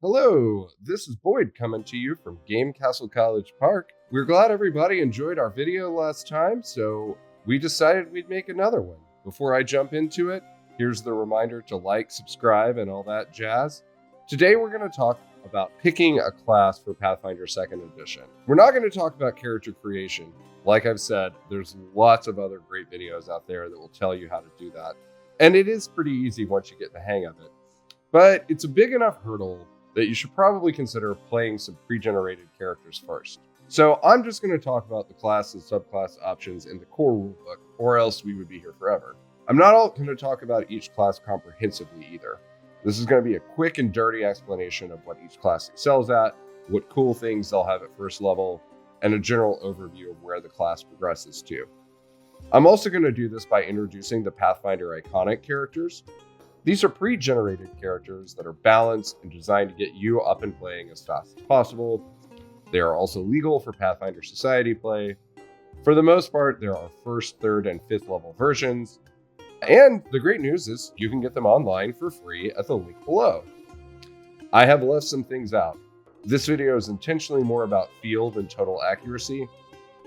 Hello, this is Boyd coming to you from Game Castle College Park. We're glad everybody enjoyed our video last time, so we decided we'd make another one. Before I jump into it, here's the reminder to like, subscribe, and all that jazz. Today we're going to talk about picking a class for Pathfinder 2nd Edition. We're not going to talk about character creation. Like I've said, there's lots of other great videos out there that will tell you how to do that. And it is pretty easy once you get the hang of it. But it's a big enough hurdle that you should probably consider playing some pre-generated characters first. So I'm just going to talk about the class and subclass options in the core rulebook, or else we would be here forever. I'm not going to talk about each class comprehensively either. This is going to be a quick and dirty explanation of what each class excels at, what cool things they'll have at first level, and a general overview of where the class progresses to. I'm also going to do this by introducing the Pathfinder iconic characters. These are pre-generated characters that are balanced and designed to get you up and playing as fast as possible. They are also legal for Pathfinder Society play. For the most part, there are 1st, 3rd, and 5th level versions. And the great news is you can get them online for free at the link below. I have left some things out. This video is intentionally more about feel than total accuracy.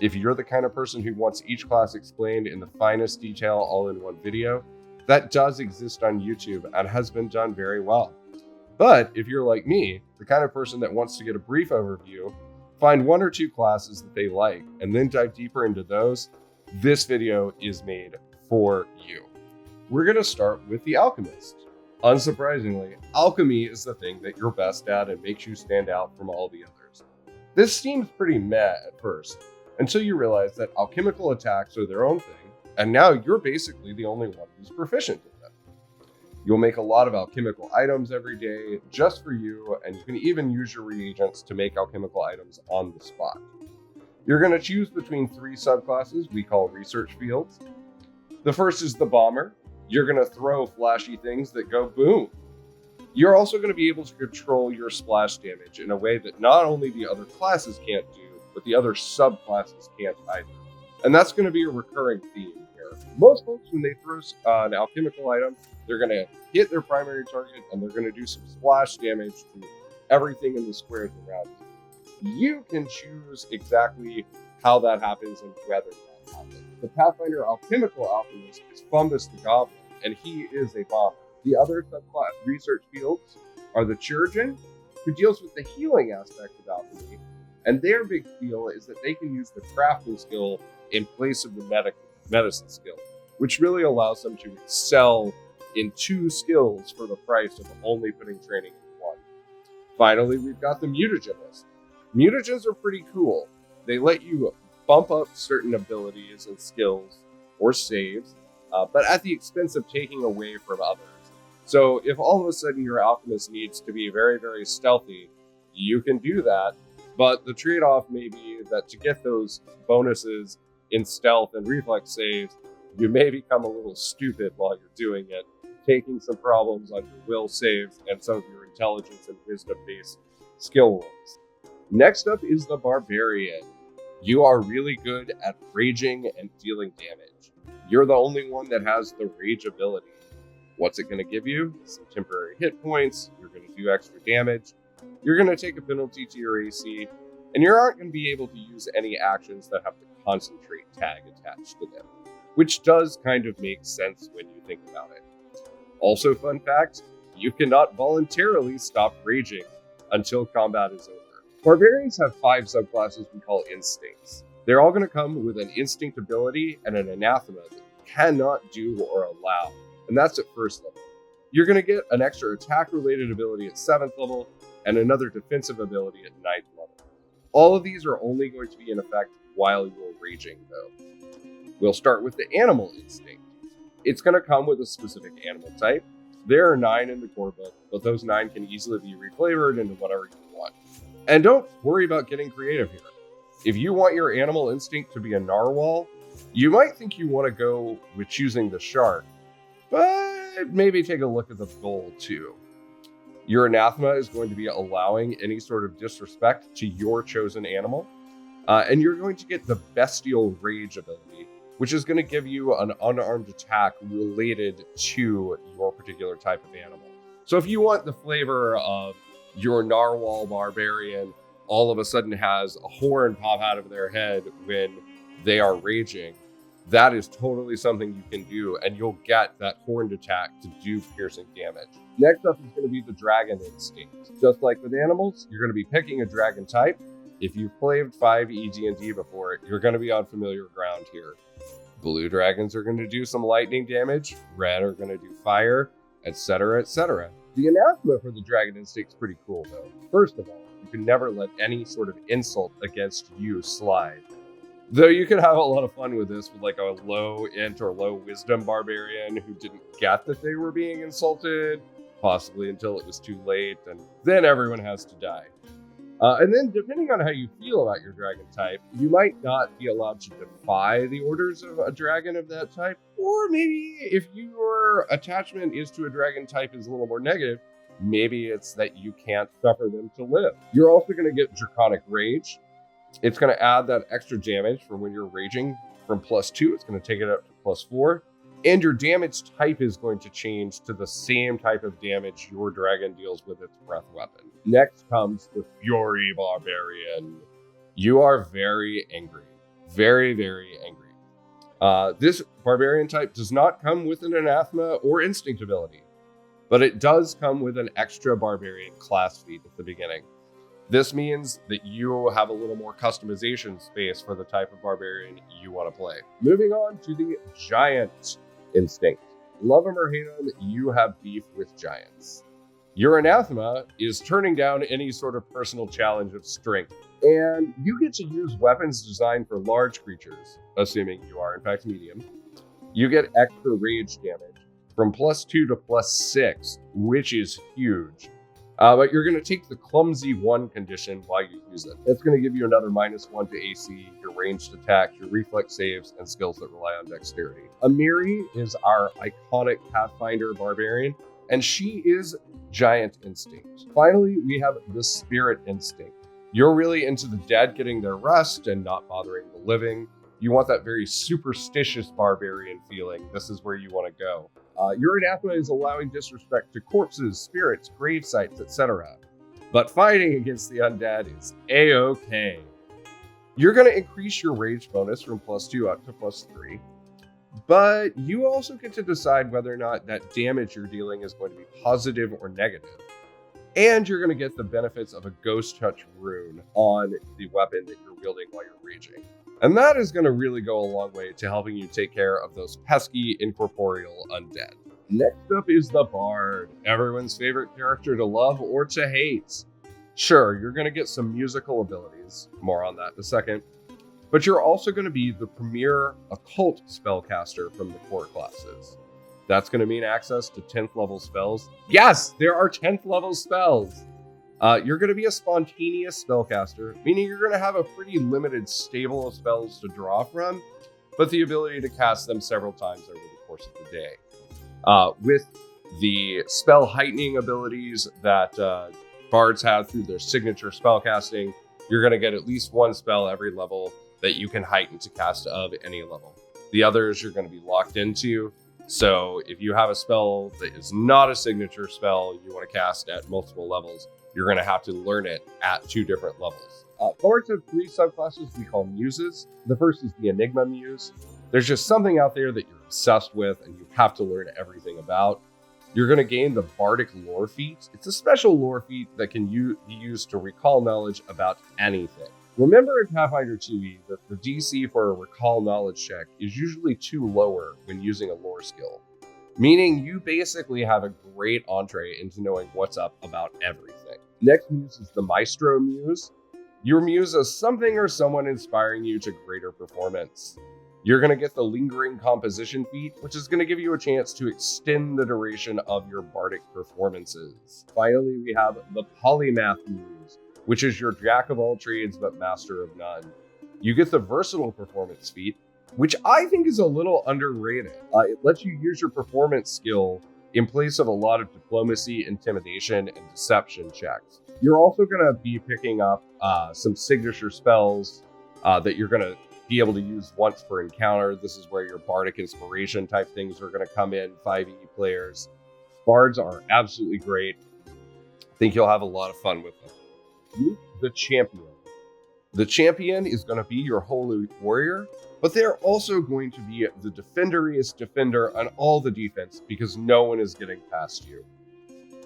If you're the kind of person who wants each class explained in the finest detail all in one video, that does exist on YouTube and has been done very well. But if you're like me, the kind of person that wants to get a brief overview, find 1 or 2 classes that they like, and then dive deeper into those, this video is made for you. We're going to start with the Alchemist. Unsurprisingly, alchemy is the thing that you're best at and makes you stand out from all the others. This seems pretty meh at first, until you realize that alchemical attacks are their own thing, and now you're basically the only one who's proficient in them. You'll make a lot of alchemical items every day just for you, and you can even use your reagents to make alchemical items on the spot. You're going to choose between 3 subclasses we call research fields. The first is the bomber. You're going to throw flashy things that go boom. You're also going to be able to control your splash damage in a way that not only the other classes can't do, but the other subclasses can't either. And that's going to be a recurring theme here. Most folks, when they throw an alchemical item, they're going to hit their primary target and they're going to do some splash damage to everything in the squares around you. You can choose exactly how that happens and whether that happens. The Pathfinder alchemical alchemist is Fumbus the Goblin, and he is a bomber. The other subclass research fields are the Chirurgeon, who deals with the healing aspect of alchemy, and their big deal is that they can use the crafting skill in place of the medicine skill, which really allows them to excel in 2 skills for the price of only putting training in 1. Finally, we've got the mutagenist. Mutagens are pretty cool. They let you bump up certain abilities and skills or saves, but at the expense of taking away from others. So if all of a sudden your alchemist needs to be very, very stealthy, you can do that, but the trade-off may be that to get those bonuses in stealth and reflex saves, you may become a little stupid while you're doing it, taking some problems on your will saves and some of your intelligence and wisdom-based skill rolls. Next up is the Barbarian. You are really good at raging and dealing damage. You're the only one that has the rage ability. What's it going to give you? Some temporary hit points, you're going to do extra damage, you're going to take a penalty to your AC, and you aren't going to be able to use any actions that have the concentrate tag attached to them, which does kind of make sense when you think about it. Also, fun fact, you cannot voluntarily stop raging until combat is over. Barbarians have 5 subclasses we call instincts. They're all going to come with an instinct ability and an anathema that you cannot do or allow, and that's at 1st level. You're going to get an extra attack-related ability at 7th level, and another defensive ability at 9th level. All of these are only going to be in effect while you're raging, though. We'll start with the animal instinct. It's going to come with a specific animal type. There are 9 in the core book, but those 9 can easily be reflavored into whatever you want. And don't worry about getting creative here. If you want your animal instinct to be a narwhal, you might think you want to go with choosing the shark, but maybe take a look at the goal too. Your anathema is going to be allowing any sort of disrespect to your chosen animal, and you're going to get the bestial rage ability, which is going to give you an unarmed attack related to your particular type of animal. So if you want the flavor of your narwhal barbarian all of a sudden has a horn pop out of their head when they are raging, that is totally something you can do, and you'll get that horned attack to do piercing damage. Next up is going to be the dragon instinct. Just like with animals, you're going to be picking a dragon type. If you've played 5e D&D before, you're going to be on familiar ground here. Blue dragons are going to do some lightning damage, red are going to do fire, etc., etc. The anathema for the dragon instinct is pretty cool, though. First of all, you can never let any sort of insult against you slide. Though you can have a lot of fun with this with like a low int or low wisdom barbarian who didn't get that they were being insulted, possibly until it was too late, and then everyone has to die. And then depending on how you feel about your dragon type, you might not be allowed to defy the orders of a dragon of that type, or maybe if your attachment is to a dragon type is a little more negative, maybe it's that you can't suffer them to live. You're also going to get Draconic Rage. It's going to add that extra damage from when you're raging from +2. It's going to take it up to +4. And your damage type is going to change to the same type of damage your dragon deals with its breath weapon. Next comes the Fury Barbarian. You are very angry. Very, very angry. This Barbarian type does not come with an anathema or instinct ability, but it does come with an extra Barbarian class feat at the beginning. This means that you have a little more customization space for the type of Barbarian you want to play. Moving on to the Giant instinct. Love them or hate them, you have beef with giants. Your anathema is turning down any sort of personal challenge of strength, and you get to use weapons designed for large creatures, assuming you are in fact medium. You get extra rage damage from +2 to +6, which is huge. But you're going to take the Clumsy 1 condition while you use it. It's going to give you another -1 to AC, your ranged attack, your reflex saves, and skills that rely on dexterity. Amiri is our iconic Pathfinder Barbarian, and she is Giant Instinct. Finally, we have the Spirit Instinct. You're really into the dead getting their rest and not bothering the living. You want that very superstitious barbarian feeling. This is where you want to go. Your anathema is allowing disrespect to corpses, spirits, grave sites, etc. But fighting against the undead is A-OK. You're going to increase your rage bonus from +2 up to +3, but you also get to decide whether or not that damage you're dealing is going to be positive or negative. And you're going to get the benefits of a Ghost Touch rune on the weapon that you're wielding while you're raging. And that is going to really go a long way to helping you take care of those pesky incorporeal undead. Next up is the Bard, everyone's favorite character to love or to hate. Sure, you're going to get some musical abilities, more on that in a second, but you're also going to be the premier occult spellcaster from the core classes. That's going to mean access to 10th level spells. Yes, there are 10th level spells! You're going to be a spontaneous spellcaster, meaning you're going to have a pretty limited stable of spells to draw from, but the ability to cast them several times over the course of the day. With the spell heightening abilities that bards have through their signature spellcasting, you're going to get at least one spell every level that you can heighten to cast of any level. The others you're going to be locked into. So if you have a spell that is not a signature spell you want to cast at multiple levels, you're going to have to learn it at 2 different levels. Bards have 3 subclasses we call muses. The first is the Enigma Muse. There's just something out there that you're obsessed with and you have to learn everything about. You're going to gain the Bardic Lore feat. It's a special lore feat that can be used to recall knowledge about anything. Remember in Pathfinder 2e that the DC for a recall knowledge check is usually 2 lower when using a lore skill, meaning you basically have a great entree into knowing what's up about everything. Next muse is the Maestro Muse. Your muse is something or someone inspiring you to greater performance. You're going to get the Lingering Composition feat, which is going to give you a chance to extend the duration of your bardic performances. Finally, we have the Polymath Muse, which is your jack of all trades but master of none. You get the Versatile Performance feat, which I think is a little underrated. It lets you use your performance skill in place of a lot of diplomacy, intimidation, and deception checks. You're also going to be picking up some signature spells that you're going to be able to use once per encounter. This is where your bardic inspiration type things are going to come in, 5e players. Bards are absolutely great. Think you'll have a lot of fun with them. Meet the Champion. The Champion is going to be your holy warrior, but they're also going to be the defenderiest defender on all the defense because no one is getting past you.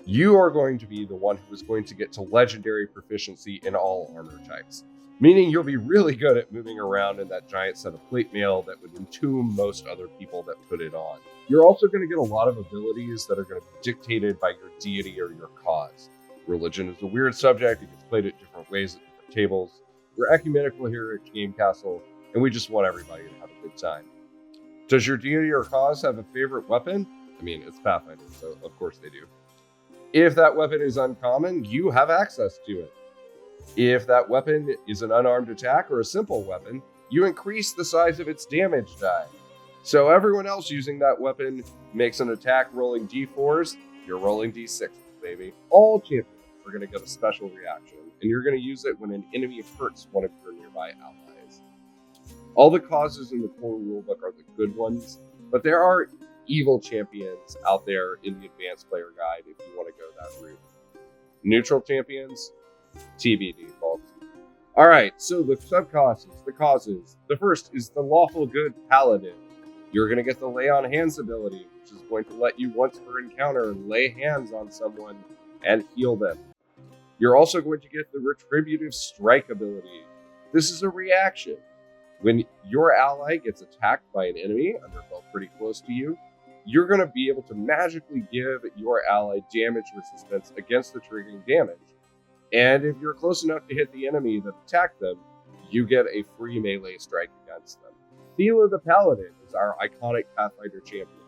You are going to be the one who is going to get to legendary proficiency in all armor types, meaning you'll be really good at moving around in that giant set of plate mail that would entomb most other people that put it on. You're also going to get a lot of abilities that are going to be dictated by your deity or your cause. Religion is a weird subject. It gets played at different ways at different tables. We're ecumenical here at Game Castle, and we just want everybody to have a good time. Does your deity or cause have a favorite weapon? I mean, it's Pathfinder, so of course they do. If that weapon is uncommon, you have access to it. If that weapon is an unarmed attack or a simple weapon, you increase the size of its damage die. So everyone else using that weapon makes an attack rolling d4s, you're rolling d6s, baby. All champions are going to get a special reaction, and you're going to use it when an enemy hurts one of your nearby allies. All the causes in the core rulebook are the good ones, but there are evil champions out there in the advanced player guide if you want to go that route. Neutral champions, TBD, folks. Alright, so the subcauses, the causes. The first is the lawful good paladin. You're going to get the lay on hands ability, which is going to let you once per encounter lay hands on someone and heal them. You're also going to get the retributive strike ability. This is a reaction. When your ally gets attacked by an enemy, and they're both pretty close to you, you're going to be able to magically give your ally damage resistance against the triggering damage. And if you're close enough to hit the enemy that attacked them, you get a free melee strike against them. Thela the Paladin is our iconic Pathfinder champion.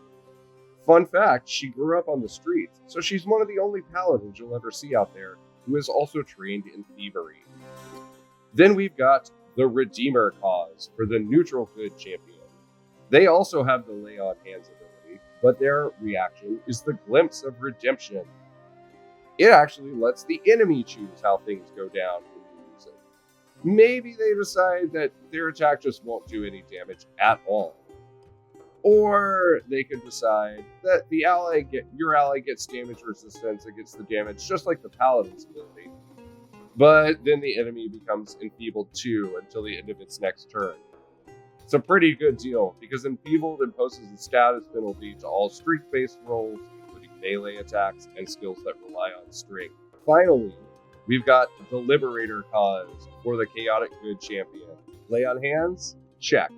Fun fact, she grew up on the streets, so she's one of the only paladins you'll ever see out there who is also trained in thievery. Then we've got the Redeemer cause for the neutral good champion. They also have the lay on hands ability, but their reaction is the glimpse of redemption. It actually lets the enemy choose how things go down when you use it. Maybe they decide that their attack just won't do any damage at all. Or they could decide that your ally gets damage resistance against the damage, just like the Paladin's ability. But then the enemy becomes enfeebled too until the end of its next turn. It's a pretty good deal, because Enfeebled imposes a status penalty to all strength-based rolls, including melee attacks and skills that rely on strength. Finally, we've got the Liberator cause for the Chaotic Good champion. Lay on hands? Check.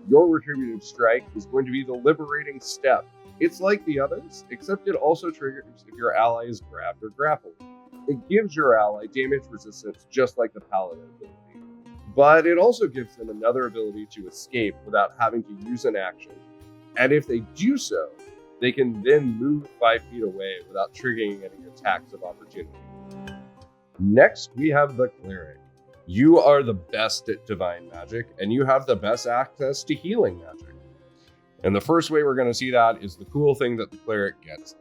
Your retributive strike is going to be the liberating step. It's like the others, except it also triggers if your ally is grabbed or grappled. It gives your ally damage resistance just like the Paladin ability. But it also gives them another ability to escape without having to use an action. And if they do so, they can then move 5 feet away without triggering any attacks of opportunity. Next, we have the Cleric. You are the best at divine magic, and you have the best access to healing magic. And the first way we're going to see that is the cool thing that the Cleric gets.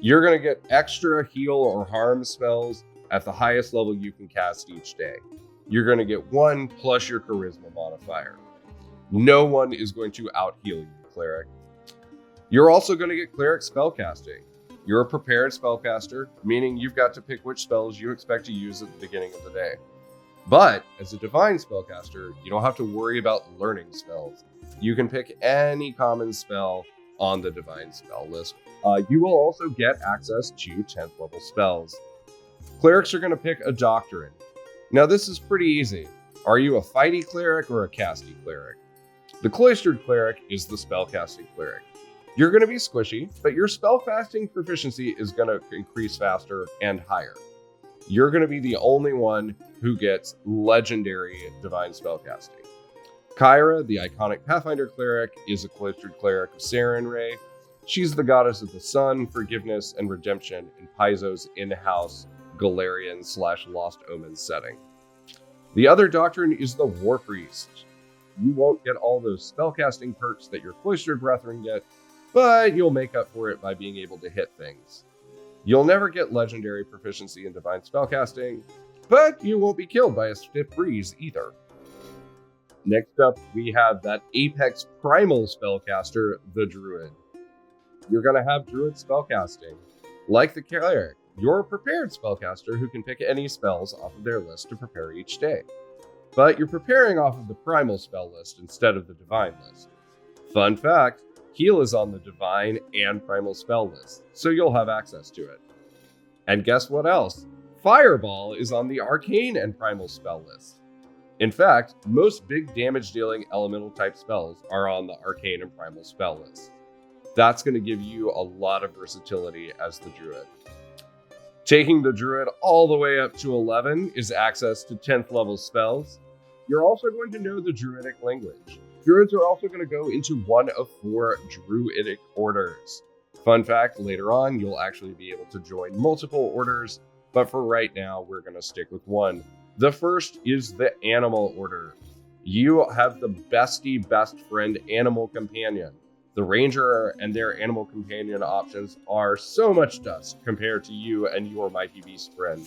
You're going to get extra heal or harm spells at the highest level you can cast each day. You're going to get 1 plus your charisma modifier. No one is going to out-heal you, Cleric. You're also going to get Cleric spellcasting. You're a prepared spellcaster, meaning you've got to pick which spells you expect to use at the beginning of the day. But as a divine spellcaster, you don't have to worry about learning spells. You can pick any common spell on the divine spell list. You will also get access to 10th level spells. Clerics are going to pick a doctrine. Now this is pretty easy. Are you a fighty cleric or a casty cleric? The cloistered cleric is the spellcasting cleric. You're going to be squishy, but your spellcasting proficiency is going to increase faster and higher. You're going to be the only one who gets legendary divine spellcasting. Kyra, the iconic Pathfinder cleric, is a cloistered cleric of Sarenrae. She's the goddess of the sun, forgiveness, and redemption in Paizo's in-house Galarian/Lost Omens setting. The other doctrine is the War Priest. You won't get all those spellcasting perks that your cloistered brethren get, but you'll make up for it by being able to hit things. You'll never get legendary proficiency in divine spellcasting, but you won't be killed by a stiff breeze either. Next up, we have that apex primal spellcaster, the Druid. You're going to have Druid spellcasting. Like the Cleric, you're a prepared spellcaster who can pick any spells off of their list to prepare each day. But you're preparing off of the primal spell list instead of the divine list. Fun fact, heal is on the divine and primal spell list, so you'll have access to it. And guess what else? Fireball is on the arcane and primal spell list. In fact, most big damage dealing elemental type spells are on the arcane and primal spell list. That's going to give you a lot of versatility as the Druid. Taking the Druid all the way up to 11 is access to 10th level spells. You're also going to know the Druidic language. Druids are also going to go into one of 4 Druidic orders. Fun fact, later on, you'll actually be able to join multiple orders, but for right now, we're going to stick with one. The first is the Animal Order. You have the bestie best friend animal companion. The Ranger and their animal companion options are so much dust compared to you and your mighty beast friend.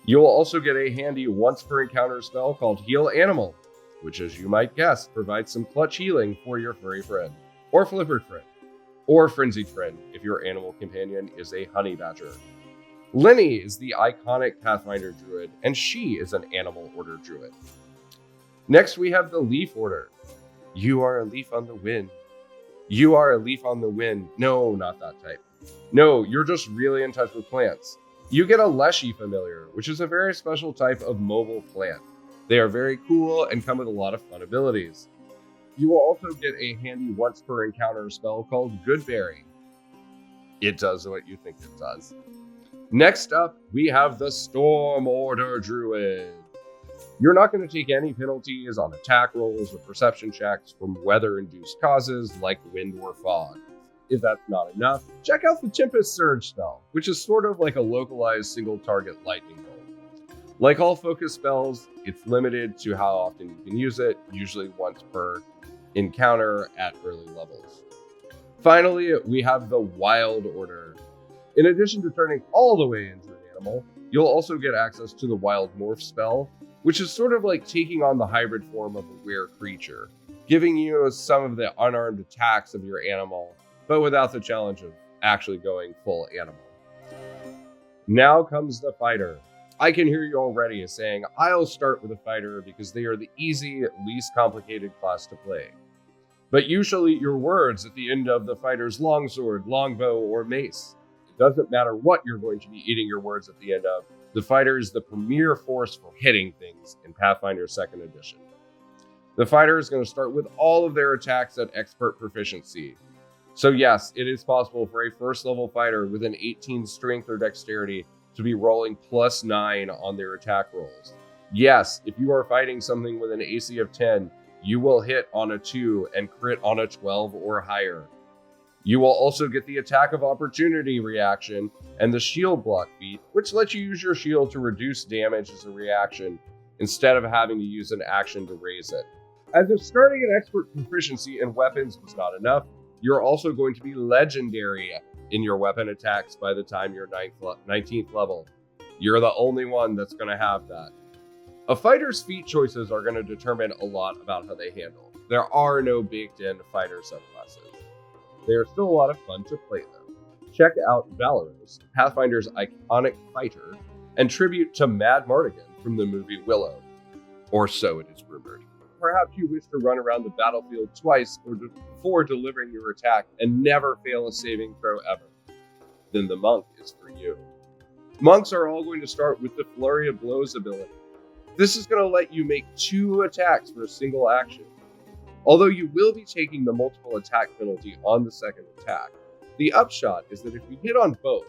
You will also get a handy once per encounter spell called Heal Animal, which, as you might guess, provides some clutch healing for your furry friend, or flippered friend, or frenzied friend if your animal companion is a honey badger. Lenny is the iconic Pathfinder Druid, and she is an Animal Order Druid. Next, we have the Leaf Order. You are a leaf on the wind. You are a leaf on the wind. No, not that type. No, you're just really in touch with plants. You get a Leshy Familiar, which is a very special type of mobile plant. They are very cool and come with a lot of fun abilities. You will also get a handy once per encounter spell called Goodberry. It does what you think it does. Next up, we have the Storm Order Druid. You're not going to take any penalties on attack rolls or perception checks from weather-induced causes like wind or fog. If that's not enough, check out the Tempest Surge spell, which is sort of like a localized single-target lightning bolt. Like all focus spells, it's limited to how often you can use it, usually once per encounter at early levels. Finally, we have the Wild Order. In addition to turning all the way into an animal, you'll also get access to the Wild Morph spell, which is sort of like taking on the hybrid form of a rare creature, giving you some of the unarmed attacks of your animal, but without the challenge of actually going full animal. Now comes the Fighter. I can hear you already saying, I'll start with a Fighter because they are the easy, least complicated class to play. But you shall eat your words at the end of the Fighter's longsword, longbow, or mace. It doesn't matter what you're going to be eating your words at the end of. The Fighter is the premier force for hitting things in Pathfinder 2nd Edition. The Fighter is going to start with all of their attacks at expert proficiency. So yes, it is possible for a first level fighter with an 18 strength or dexterity to be rolling +9 on their attack rolls. Yes, if you are fighting something with an AC of 10, you will hit on a 2 and crit on a 12 or higher. You will also get the attack of opportunity reaction and the shield block feat, which lets you use your shield to reduce damage as a reaction instead of having to use an action to raise it. As if starting an expert proficiency in weapons was not enough, you're also going to be legendary in your weapon attacks by the time you're 19th level. You're the only one that's going to have that. A fighter's feat choices are going to determine a lot about how they handle. There are no baked-in fighter subclasses. They are still a lot of fun to play though. Check out Valoros, Pathfinder's iconic fighter, and tribute to Mad Mardigan from the movie Willow. Or so it is rumored. Perhaps you wish to run around the battlefield twice before delivering your attack and never fail a saving throw ever. Then the Monk is for you. Monks are all going to start with the Flurry of Blows ability. This is going to let you make 2 attacks for a single action. Although you will be taking the multiple attack penalty on the second attack, the upshot is that if you hit on both,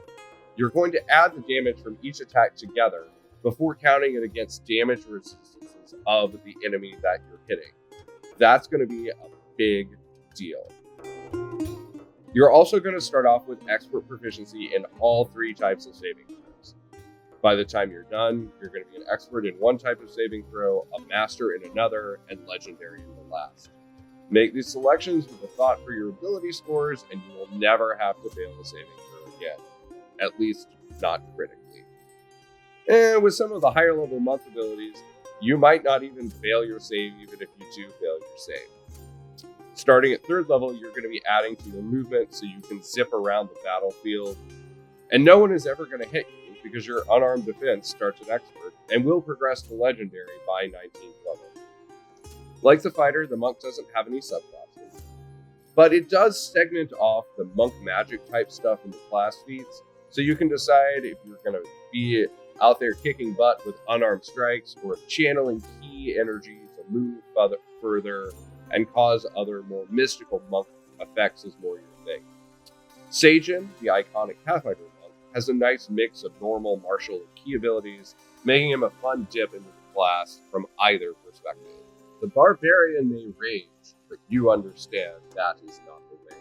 you're going to add the damage from each attack together before counting it against damage resistances of the enemy that you're hitting. That's going to be a big deal. You're also going to start off with expert proficiency in all 3 types of saving throws. By the time you're done, you're going to be an expert in one type of saving throw, a master in another, and legendary in the last. Make these selections with a thought for your ability scores, and you will never have to fail a saving throw again. At least, not critically. And with some of the higher level month abilities, you might not even fail your save even if you do fail your save. Starting at 3rd level, you're going to be adding to your movement so you can zip around the battlefield. and no one is ever going to hit you because your unarmed defense starts at expert and will progress to legendary by 19th level. Like the fighter, the monk doesn't have any subclasses, but it does segment off the monk magic type stuff in the class feats, so you can decide if you're going to be out there kicking butt with unarmed strikes or channeling key energy to move further and cause other more mystical monk effects is more your thing. Sajin, the iconic Pathfinder monk, has a nice mix of normal, martial, and key abilities, making him a fun dip into the class from either perspective. The Barbarian may rage, but you understand that is not the way.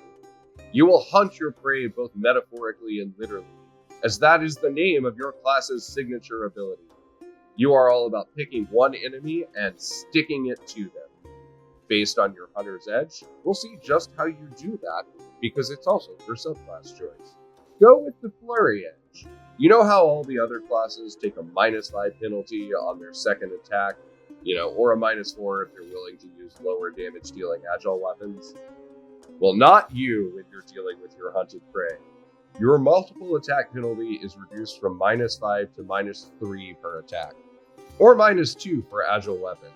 You will hunt your prey both metaphorically and literally, as that is the name of your class's signature ability. You are all about picking one enemy and sticking it to them. Based on your Hunter's Edge, we'll see just how you do that, because it's also your subclass choice. Go with the Flurry Edge. You know how all the other classes take a -5 penalty on their second attack, or a -4 if they're willing to use lower damage dealing agile weapons? Well, not you when you're dealing with your hunted prey. Your multiple attack penalty is reduced from -5 to -3 per attack, or -2 for agile weapons.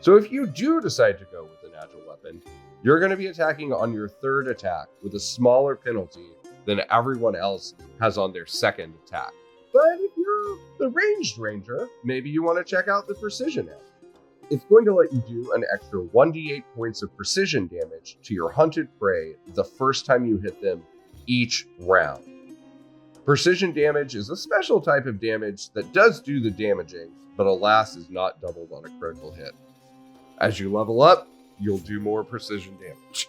So if you do decide to go with an agile weapon, you're going to be attacking on your third attack with a smaller penalty than everyone else has on their second attack. But if you're the ranged ranger, maybe you want to check out the precision edge. It's going to let you do an extra 1d8 points of precision damage to your hunted prey the first time you hit them each round. Precision damage is a special type of damage that does do the damaging, but alas is not doubled on a critical hit. As you level up, you'll do more precision damage.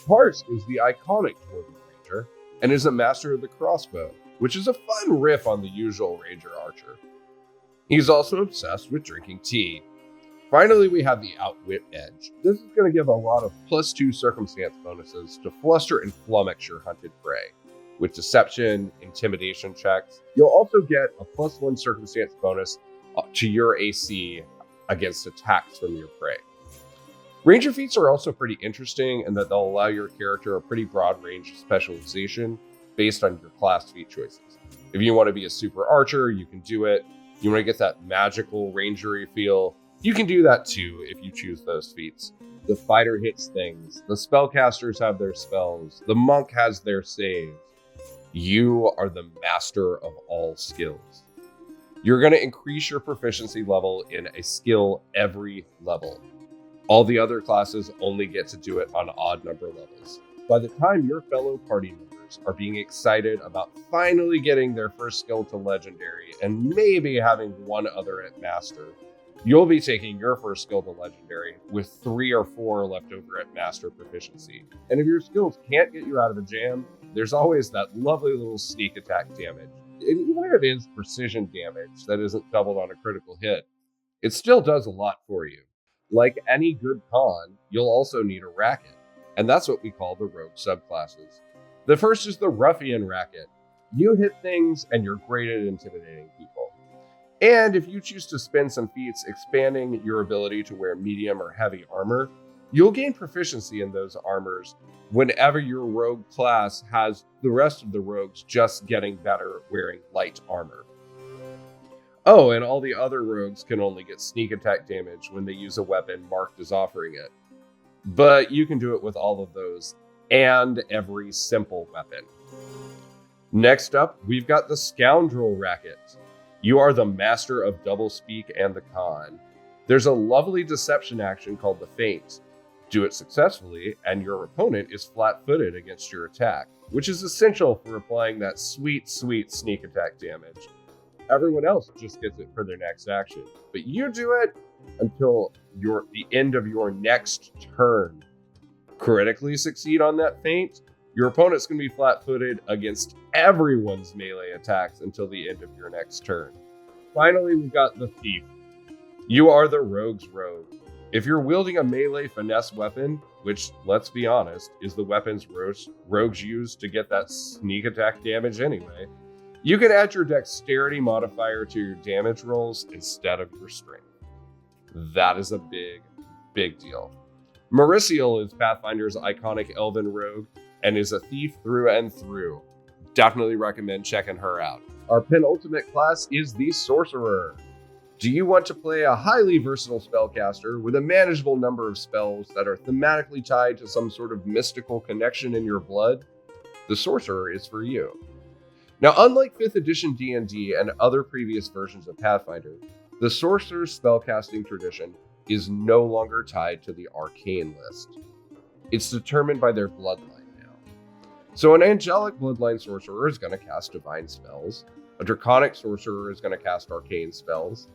Karsk is the iconic Dwarven Ranger, and is a master of the crossbow, which is a fun riff on the usual Ranger Archer. He's also obsessed with drinking tea. Finally, we have the Outwit Edge. This is going to give a lot of +2 circumstance bonuses to fluster and flummox your hunted prey. With deception, intimidation checks, you'll also get a +1 circumstance bonus to your AC against attacks from your prey. Ranger feats are also pretty interesting in that they'll allow your character a pretty broad range of specialization based on your class feat choices. If you want to be a super archer, you can do it. You want to get that magical rangery feel, you can do that too if you choose those feats. The fighter hits things, the spellcasters have their spells, the monk has their saves. You are the master of all skills. You're going to increase your proficiency level in a skill every level. All the other classes only get to do it on odd number levels. By the time your fellow party members are being excited about finally getting their first skill to legendary and maybe having one other at master, you'll be taking your first skill to legendary with 3 or 4 left over at master proficiency. And if your skills can't get you out of a jam, there's always that lovely little sneak attack damage. And even if it is precision damage that isn't doubled on a critical hit, it still does a lot for you. Like any good con, you'll also need a racket, and that's what we call the rogue subclasses. The first is the ruffian racket. You hit things and you're great at intimidating people. And if you choose to spend some feats expanding your ability to wear medium or heavy armor, you'll gain proficiency in those armors whenever your rogue class has the rest of the rogues just getting better wearing light armor. Oh, and all the other rogues can only get sneak attack damage when they use a weapon marked as offering it. But you can do it with all of those and every simple weapon. Next up, we've got the Scoundrel Racket. You are the master of doublespeak and the con. There's a lovely deception action called the Feint. Do it successfully, and your opponent is flat-footed against your attack, which is essential for applying that sweet, sweet sneak attack damage. Everyone else just gets it for their next action, but you do it until the end of your next turn. Critically succeed on that feint, your opponent's going to be flat-footed against everyone's melee attacks until the end of your next turn. Finally, we've got the Thief. You are the rogue's rogue. If you're wielding a melee finesse weapon, which, let's be honest, is the weapons rogues use to get that sneak attack damage anyway, you can add your dexterity modifier to your damage rolls instead of your strength. That is a big, big deal. Mauricial is Pathfinder's iconic elven rogue and is a thief through and through. Definitely recommend checking her out. Our penultimate class is the Sorcerer. Do you want to play a highly versatile spellcaster with a manageable number of spells that are thematically tied to some sort of mystical connection in your blood? The Sorcerer is for you. Now, unlike 5th edition D&D and other previous versions of Pathfinder, the Sorcerer's spellcasting tradition is no longer tied to the arcane list. It's determined by their bloodline now. So an angelic bloodline sorcerer is going to cast divine spells, a draconic sorcerer is going to cast arcane spells,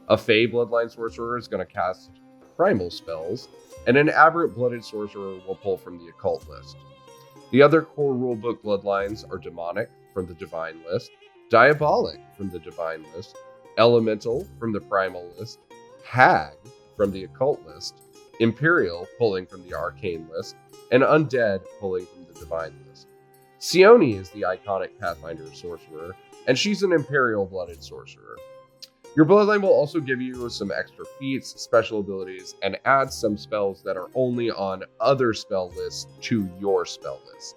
a fey bloodline sorcerer is going to cast primal spells, and an aberrant-blooded sorcerer will pull from the occult list. The other core rulebook bloodlines are demonic from the divine list, diabolic from the divine list, elemental from the primal list, hag from the occult list, imperial pulling from the arcane list, and undead pulling from the divine list. Sione is the iconic Pathfinder sorcerer, and she's an imperial-blooded sorcerer. Your bloodline will also give you some extra feats, special abilities, and add some spells that are only on other spell lists to your spell list.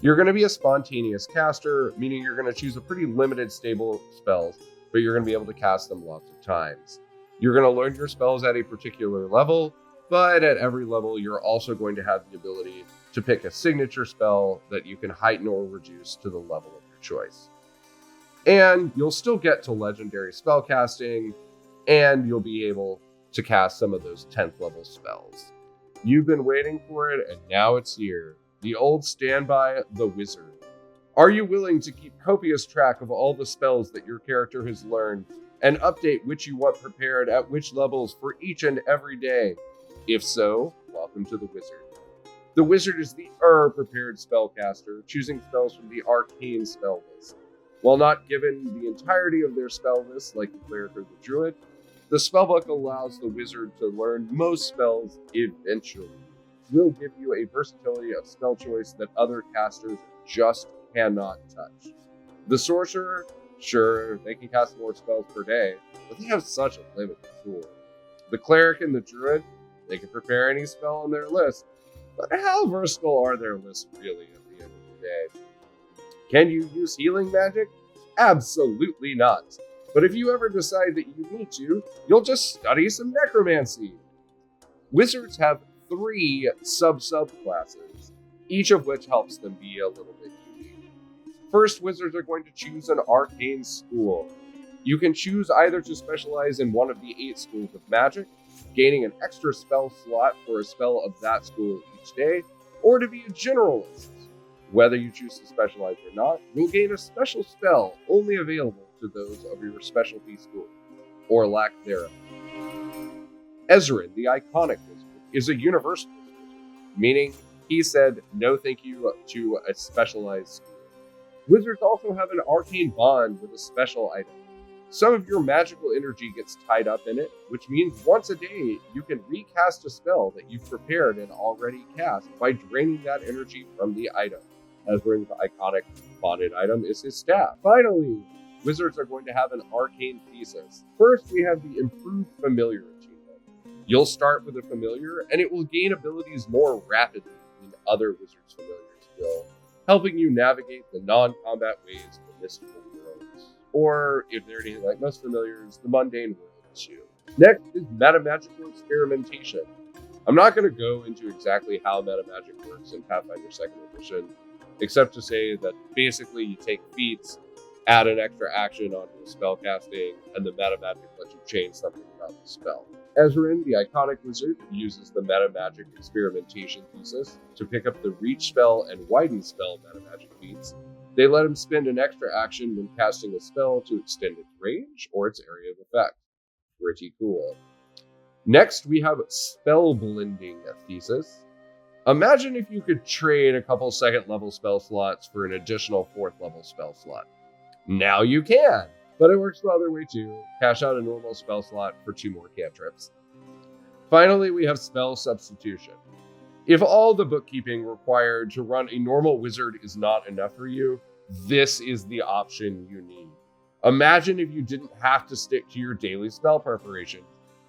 You're going to be a spontaneous caster, meaning you're going to choose a pretty limited stable spells, but you're going to be able to cast them lots of times. You're going to learn your spells at a particular level, but at every level you're also going to have the ability to pick a signature spell that you can heighten or reduce to the level of your choice. And you'll still get to legendary spellcasting, and you'll be able to cast some of those 10th level spells. You've been waiting for it, and now it's here. The old standby, the Wizard. Are you willing to keep copious track of all the spells that your character has learned, and update which you want prepared at which levels for each and every day? If so, welcome to the Wizard. The Wizard is the prepared spellcaster, choosing spells from the arcane spell list. While not given the entirety of their spell list like the Cleric or the Druid, the spellbook allows the Wizard to learn most spells eventually. Will give you a versatility of spell choice that other casters just cannot touch. The Sorcerer, sure, they can cast more spells per day, but they have such a limited pool. The Cleric and the Druid, they can prepare any spell on their list, but how versatile are their lists really at the end of the day? Can you use healing magic? Absolutely not. But if you ever decide that you need to, you'll just study some necromancy. Wizards have 3 subclasses, each of which helps them be a little bit unique. First, wizards are going to choose an arcane school. You can choose either to specialize in one of the 8 schools of magic, gaining an extra spell slot for a spell of that school each day, or to be a generalist. Whether you choose to specialize or not, you'll gain a special spell only available to those of your specialty school, or lack thereof. Ezrin, the iconic wizard, is a universalist wizard, meaning he said no thank you to a specialized school. Wizards also have an arcane bond with a special item. Some of your magical energy gets tied up in it, which means once a day you can recast a spell that you've prepared and already cast by draining that energy from the item. Ezrin's iconic bonded item is his staff. Finally, wizards are going to have an arcane thesis. First, we have the improved familiar achievement. You'll start with a familiar, and it will gain abilities more rapidly than other wizards' familiars will, helping you navigate the non-combat ways of the mystical worlds. Or, if they're anything like most familiars, the mundane world too. Next is metamagical experimentation. I'm not going to go into exactly how metamagic works in Pathfinder 2nd Edition, except to say that basically you take feats, add an extra action onto the spell casting, and the metamagic lets you change something about the spell. Ezrin, the iconic wizard, uses the metamagic experimentation thesis to pick up the reach spell and widen spell metamagic feats. They let him spend an extra action when casting a spell to extend its range or its area of effect. Pretty cool. Next, we have spell blending thesis. Imagine if you could trade a couple 2nd level spell slots for an additional 4th level spell slot. Now you can! But it works the other way too. Cash out a normal spell slot for 2 more cantrips. Finally, we have spell substitution. If all the bookkeeping required to run a normal wizard is not enough for you, this is the option you need. Imagine if you didn't have to stick to your daily spell preparation,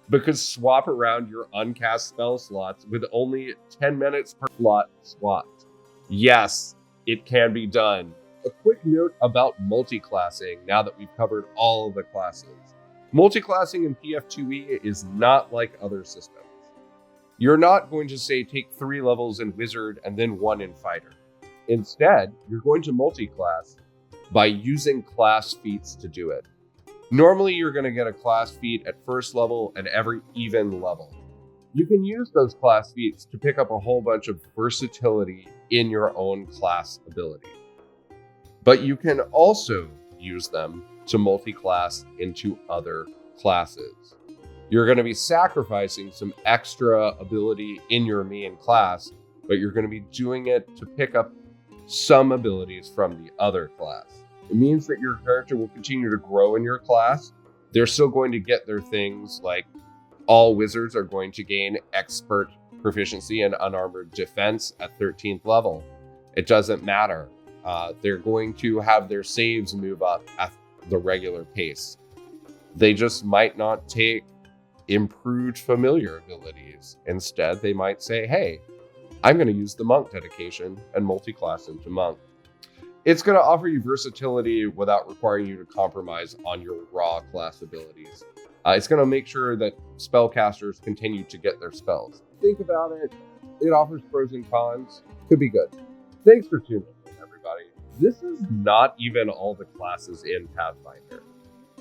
but could swap around your uncast spell slots with only 10 minutes per slot swapped. Yes, it can be done. a quick note about multiclassing now that we've covered all of the classes. Multiclassing in PF2E is not like other systems. You're not going to say take 3 levels in Wizard and then 1 in Fighter. Instead, you're going to multiclass by using class feats to do it. Normally, you're going to get a class feat at first level and every even level. You can use those class feats to pick up a whole bunch of versatility in your own class ability. But you can also use them to multi-class into other classes. You're going to be sacrificing some extra ability in your main class, but you're going to be doing it to pick up some abilities from the other class. It means that your character will continue to grow in your class. They're still going to get their things, like all wizards are going to gain expert proficiency in unarmored defense at 13th level. It doesn't matter. They're going to have their saves move up at the regular pace. They just might not take improved familiar abilities. Instead, they might say, hey, I'm going to use the monk dedication and multi-class into monk. It's going to offer you versatility without requiring you to compromise on your raw class abilities. It's going to make sure that spellcasters continue to get their spells. Think about it. It offers pros and cons. Could be good. Thanks for tuning in, everybody. This is not even all the classes in Pathfinder.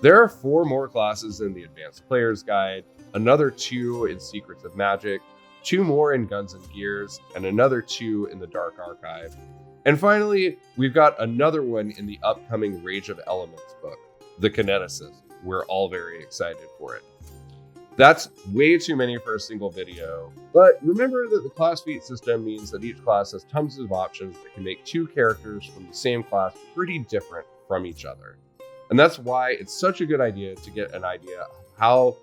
There are 4 more classes in the Advanced Player's Guide, another 2 in Secrets of Magic, 2 more in Guns and Gears, and another 2 in the Dark Archive. And finally, we've got another one in the upcoming Rage of Elements book, The Kineticist. We're all very excited for it. That's way too many for a single video, but remember that the class feat system means that each class has tons of options that can make 2 characters from the same class pretty different from each other. And that's why it's such a good idea to get an idea of how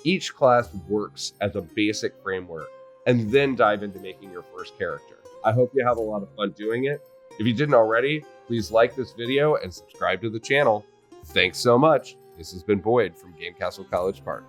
each class works as a basic framework, and then dive into making your first character. I hope you have a lot of fun doing it. If you didn't already, please like this video and subscribe to the channel. Thanks so much. This has been Boyd from Game Castle College Park.